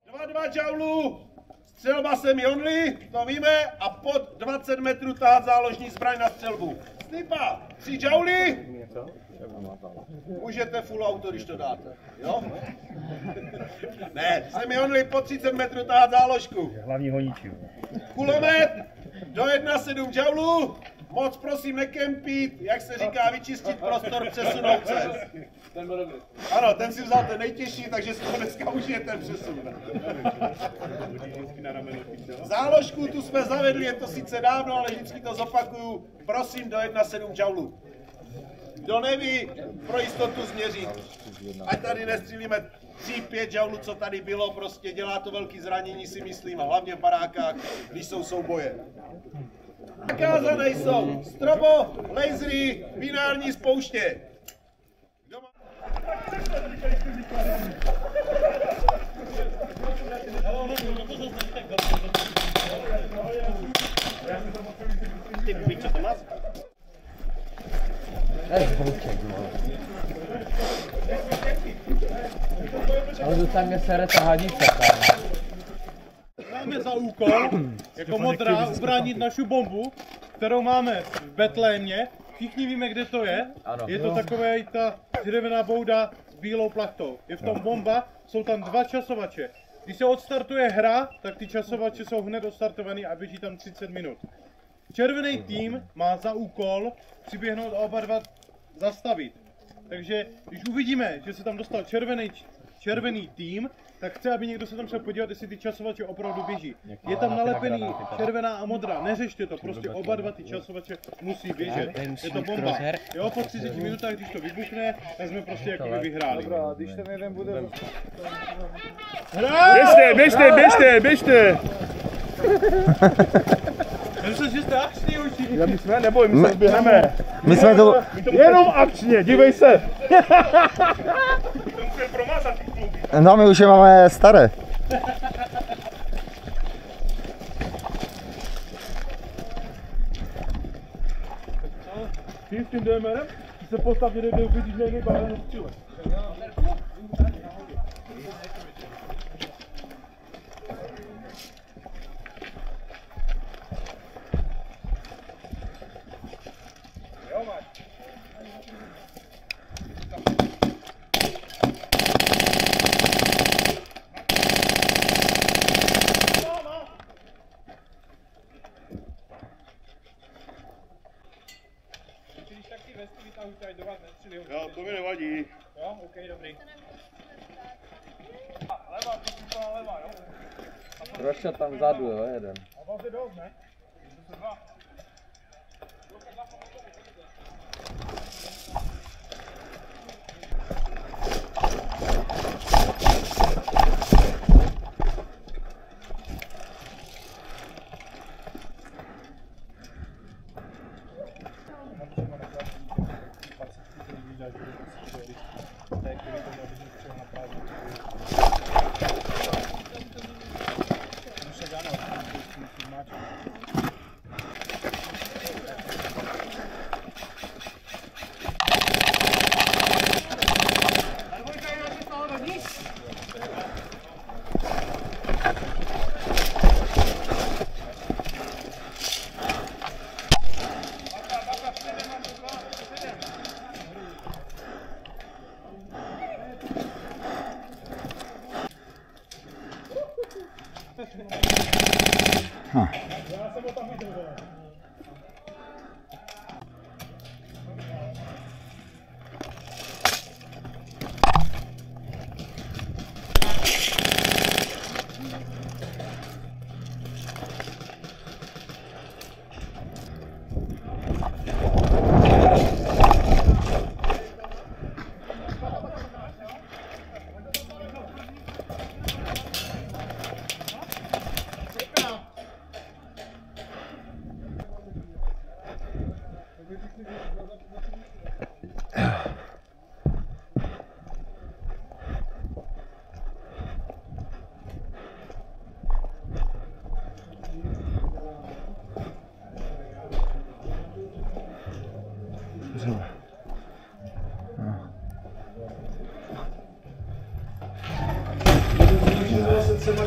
2 džaulů, střelba semi-only, to víme, a pod 20 metrů tahat záložní zbraň na střelbu. Snipa, 3 džauly, můžete full auto, když to dáte, jo? Ne, semi-only pod 30 metrů tahat záložku. Hlavní honiči. Kulomet do 1,7 džaulů, moc prosím nekempit, jak se říká, vyčistit prostor, přesunout se. Ten byl dobrý. Ano, ten si vzal ten nejtěžší, takže z toho dneska už je ten přesun. Záložku tu jsme zavedli, je to sice dávno, ale vždycky to zopakuju. Prosím do 1,7 džaulů. Kdo neví, pro jistotu změřit. Ať tady nestřílíme 3-5 džaulů, co tady bylo, prostě dělá to velký zranění, si myslím, a hlavně v barákách, když jsou souboje. Zakázané jsou strobo, lasery, binární spouště. Ty víš, co to má? Ale to tam je sere ta hadice. Máme za úkol, jako modrá, ubránit naši bombu, kterou máme v Betlémě. Všichni víme, kde to je. Ano. Je to takové ta dřevěná bouda s bílou plachtou. Je v tom bomba, jsou tam 2 časovače. Když se odstartuje hra, tak ty časovače jsou hned odstartovaný a běží tam 30 minut. Červený tým má za úkol přiběhnout a oba dva zastavit. Takže když uvidíme, že se tam dostal červený tým, tak chce, aby někdo se tam šel podívat, jestli ty časovače opravdu běží. Je tam nalepený červená a modrá, neřešte to, prostě oba dva ty časovače musí běžet. Je to bomba. Jo, po 30 minutách, když to vybuchne, tak jsme prostě jakoby vyhráli. Dobrá, když ten jeden bude... Běžte! Myslím, že jste akční určitě. Já my jsme, neboj, my se zběhneme. My jsme to... Jenom akčně, dívej se. No, my už je máme staré. Ty s tím DMRem, ty se postav někde, uvidíš někde bálenou stříle. Jo, to mi nevadí. Jo, OK, dobrý. Levá, jo? Prošel tam vzadu, jo, jeden. A vás je dost, ne?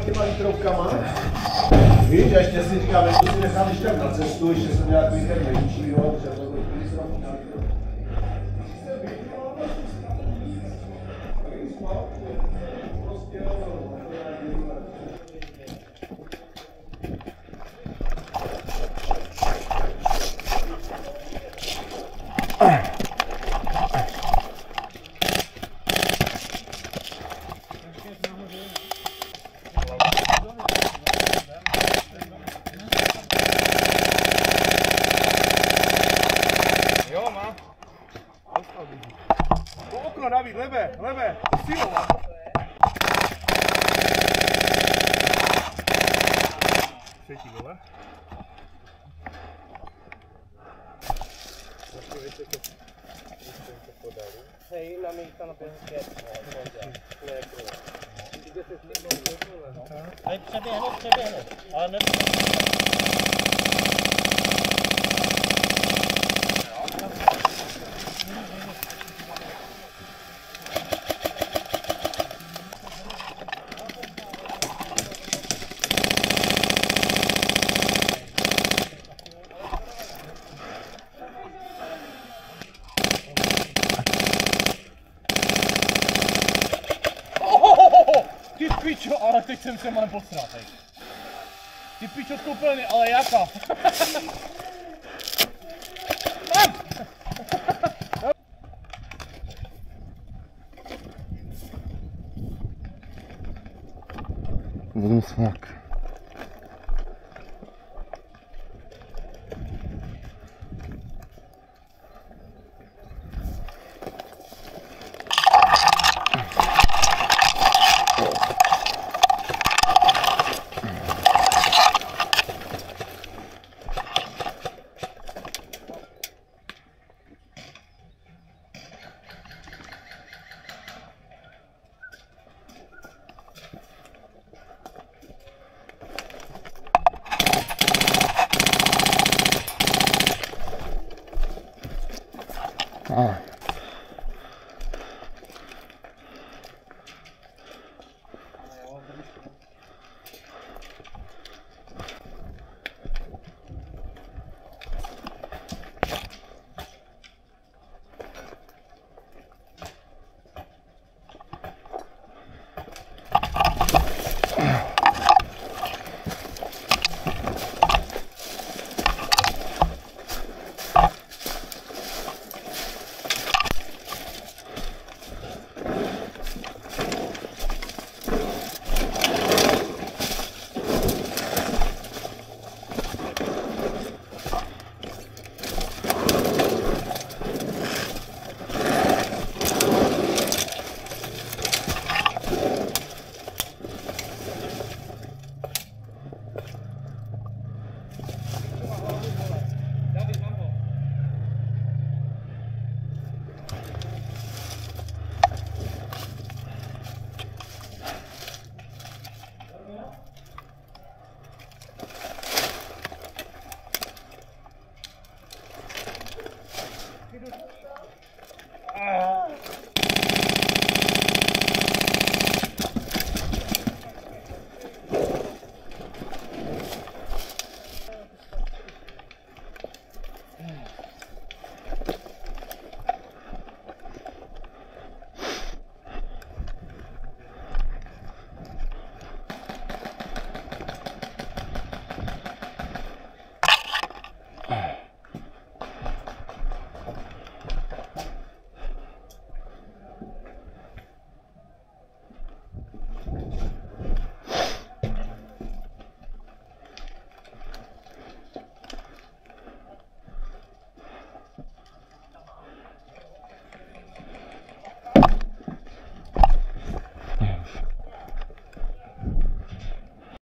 těma litrovkama. Víš, a ještě si říkám, že si nechám ještě na cestu, ještě jsem nějaký ten menší, jo, že to bude srovnat na litrovku. Okno, David, leve, silova. Třetí, vole. Hej, na mě tam na 5. Hej, přeběhnu, ale ne... Ty pičo, ale teď jsem se mám posral, hej. Ty pičo skoupelny, ale jaká? Mám! Vidím směk. Ah.